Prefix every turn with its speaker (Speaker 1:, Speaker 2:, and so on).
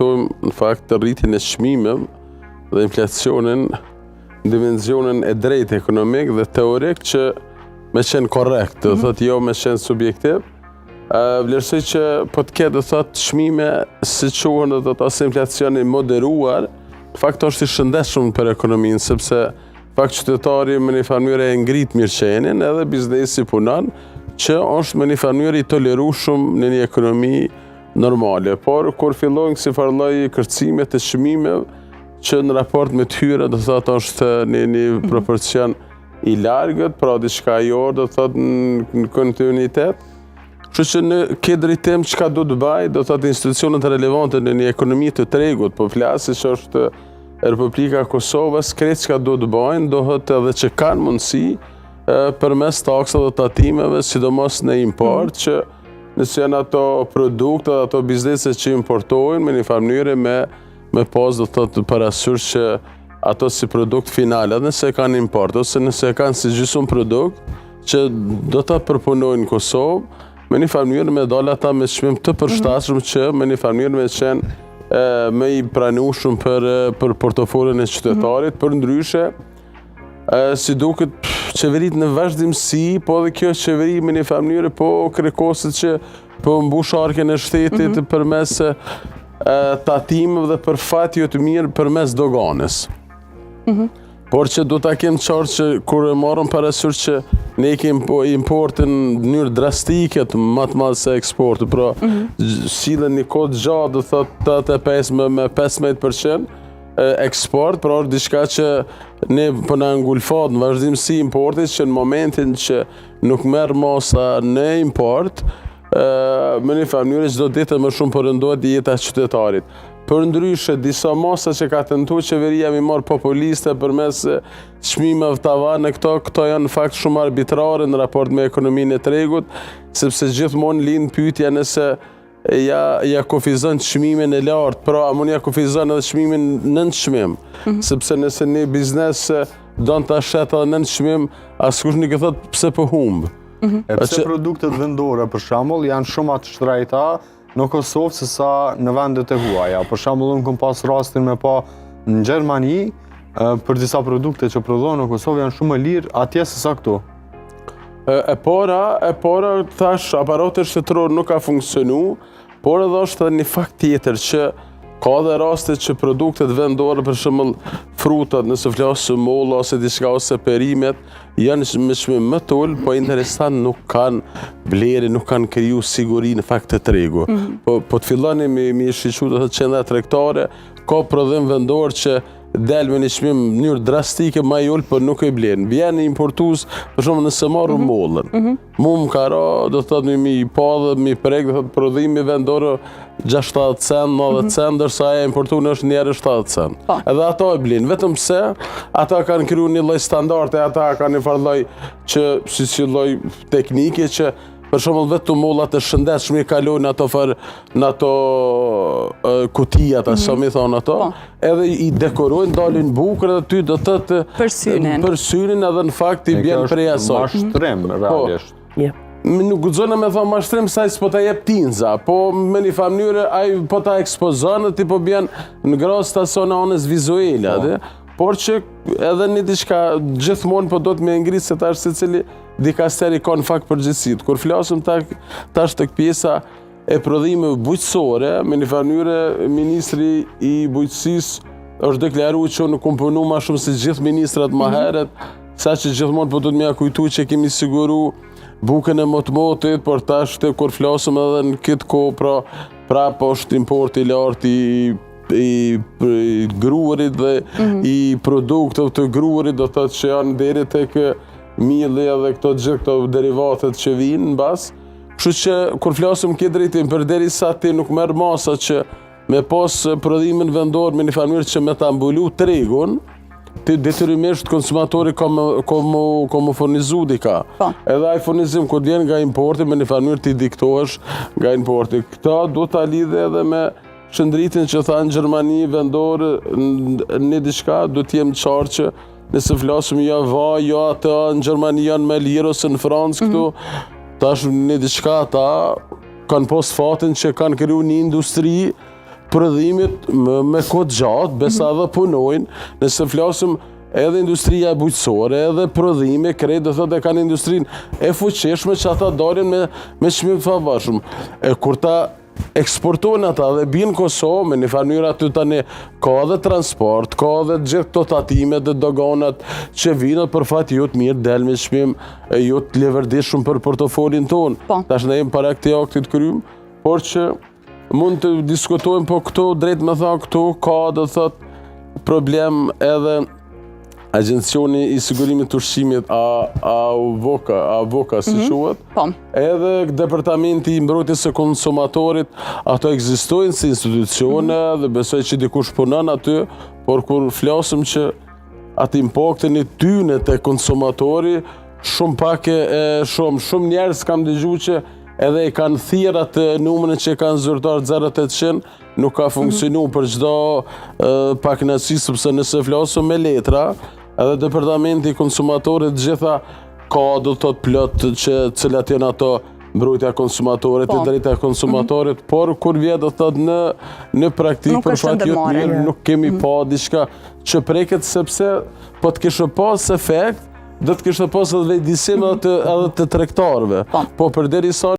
Speaker 1: në fakt të rritjen e çmimeve dhe inflacionin në dimenzionin e drejtë ekonomik dhe teorik që me qenë korrekt, do thotë jo me qenë subjektiv. Vlerësoj që po të ketë, do thotë, çmime si quhen, do thotë, ose inflacioni moderuar, në fakt është i shëndetshëm për ekonominë, sepse fakt qytetari me një farë mënyrë e ngrit mirëqenien edhe biznesi punon, që është me një farë mënyrë i tolerueshëm në një ekonomi normale. Por kur fillojnë si farë lloj kërcime të çmimeve që në raport me të hyra, do thotë, është në një proporcion i largët, pra diçka jo, do thotë, në kontinuitet. Kështu që në këtë drejtim çka do të bëj, do thotë institucionet relevante në një ekonomi të tregut, po flas që është Republika e Kosovës, krejt çka do të bëjnë, do thotë edhe që kanë mundësi përmes taksave dhe tatimeve, sidomos në import, që nëse janë ato produkte dhe ato biznese që importojnë me një farë mënyrë me pas, do thotë, parasysh që ato si produkt final, edhe nëse kanë import, ose nëse kanë si gjysmë produkt që do ta përpunojnë në Kosovë, me një farë mënyrë me dalë ata me çmim të përshtatshëm që me një farë mënyrë me qenë me i pranueshëm për portofolin e qytetarit, për ndryshe si duket qeveritë në vazhdimsi, po edhe kjo qeveri me një farë mënyrë po kërkoset që po mbush arkën e shtetit përmes tatimeve dhe për fat jo të mirë përmes doganës. Por që do ta kem qartë që kur e marrëm parasysh që ne kemi importin në mënyrë drastike më të madh se eksporti, pra sillen një kohë gjatë, do thotë 85 me 15% eksport, pra është diçka që ne po na ngulfat në vazhdimsi importit, që në momentin që nuk merr masa në import, me një farë mënyrë çdo ditë më shumë po rëndohet jeta e qytetarit. Për ndryshe, disa masa që ka tentuar qeveria mi marrë populiste përmes çmimeve tavane, këto janë në fakt shumë arbitrare në raport me ekonominë e tregut, sepse gjithmonë lind pyetja nëse ja kufizon çmimin e lartë, pra a mund ja kufizon edhe çmimin nën çmim, sepse nëse një biznes don ta shet edhe nën çmim, askush nuk e thot pse po humb.
Speaker 2: E pse produktet vendore, për shembull, janë shumë të shtrejta në Kosovë se sa në vendet e huaja. Për shembull, unë kam pas rastin me pa në Gjermani, për disa produkte që prodhohen në Kosovë janë shumë më lirë atje se sa këtu.
Speaker 1: E para, thash, aparati shtetëror nuk ka funksionu, por edhe është një fakt tjetër që ka dhe raste që produktet vendore, për shembull frutat, nëse flasë molla ose diçka ose perimet, janë me çmim më të ulët, po interesant nuk kanë blerje, nuk kanë kriju siguri në fakt të tregu. Po të filloni me shiqu të qendra tregtare, ka prodhim vendor që del me një çmim në mënyrë drastike më i ulët, por nuk e blen. Vjen importues, për shembull nëse marrë mollën. Mu më ka ra, do thotë mi pa dhe mi prek, do thotë prodhimi vendor 60 cent, 90 cent, ndërsa ajo importuar është njerë 70 cent. Edhe ato e blin, vetëm pse ata kanë kriju një lloj standarde, ata kanë një farë lloj që si lloj teknike që për shembull vetëm mollat e shëndetshme i kalojnë në ato kutijat, sa mi thonë ato, edhe i dekorojnë, dalin bukur edhe ty do thotë për synin edhe në fakt i bjen prej asaj.
Speaker 2: Mashtrim realisht.
Speaker 1: Nuk guxojnë me thonë mashtrim sa s'po ta jep tinza, po me një farë mënyrë ai po ta ekspozon dhe ti po bjen në gros staciones vizuale, por që edhe një diçka gjithmonë po do të me ngrit se tash secili dikasteri ka në fakt përgjegjësitë. Kur flasim tash tek pjesa e prodhimeve bujqësore, me një farë mënyrë ministri i bujqësisë është deklaruar që nuk komponu më shumë se gjithë ministrat më herët, saqë gjithmonë po do të më kujtoj që kemi siguru bukën e motmotit, por tash kur flasim edhe në këtë kohë, pra është importi i lartë i gruarit dhe i produkteve të gruarit, do thotë që janë deri tek mielli edhe gjithë këto derivatet që vinë mbas. Kështu që kur flasim këtë drejtim, përderisa ti nuk merr masa që me pas prodhimin vendor me një farë mënyrë që me ta mbulu tregun, ti detyrimisht konsumatori ka më furnizu dika. Edhe ai furnizim kur vjen nga importi, me një farë mënyrë ti diktohesh nga importi. Këta do ta lidhe edhe me shëndritin që tha në Gjermani vendor në diçka, do t'jem qartë që nëse flasim ja vaj, ja ata në Gjermani janë me lirë ose në Francë këtu, tash në diçka ata kanë pas fatin që kanë kriju një industri prodhimit me kohë gjatë, besa edhe punojnë, nëse flasim edhe industria bujqësore, edhe prodhime, krejt dhe thot e kanë industrinë e fuqishme që ata dalin me çmim të pavarshëm. Kur ta eksportojnë ata dhe binë Kosovë, me një farë aty tani ka edhe transport, ka edhe gjithë këto tatimet dhe doganat që vinë për fat jot mirë del me çmim, jot levërdishëm për portofolin tonë. Tash ne jemi para këtij akti të krym, por që mund të diskutojmë, po këto drejt me thënë këto ka dhe thot problem edhe Agencioni i Sigurimit të Ushqimit AVOKA si quhet. Edhe Departamenti i Mbrojtjes së Konsumatorit, ato ekzistojnë si institucione dhe besoj që dikush punon aty, por kur flasim që atë impaktin e tyne te konsumatori, shumë pak shumë njerëz kam dëgjuar që edhe i kanë thirr atë numrin që kanë zyrtar 0800, nuk ka funksionuar për çdo pakënaqësi, sepse nëse flasim me letra, edhe Departamenti i Konsumatorit gjitha ka do të thot plot që cilat janë ato mbrojtja e konsumatorit, e drejta e konsumatorit, por kur vjen do thot në praktikë për fat jo mirë nuk kemi pa diçka që preket, sepse po të kishte pas efekt, do të kishte pas edhe vëdësim edhe të tregtarëve. Po përderisa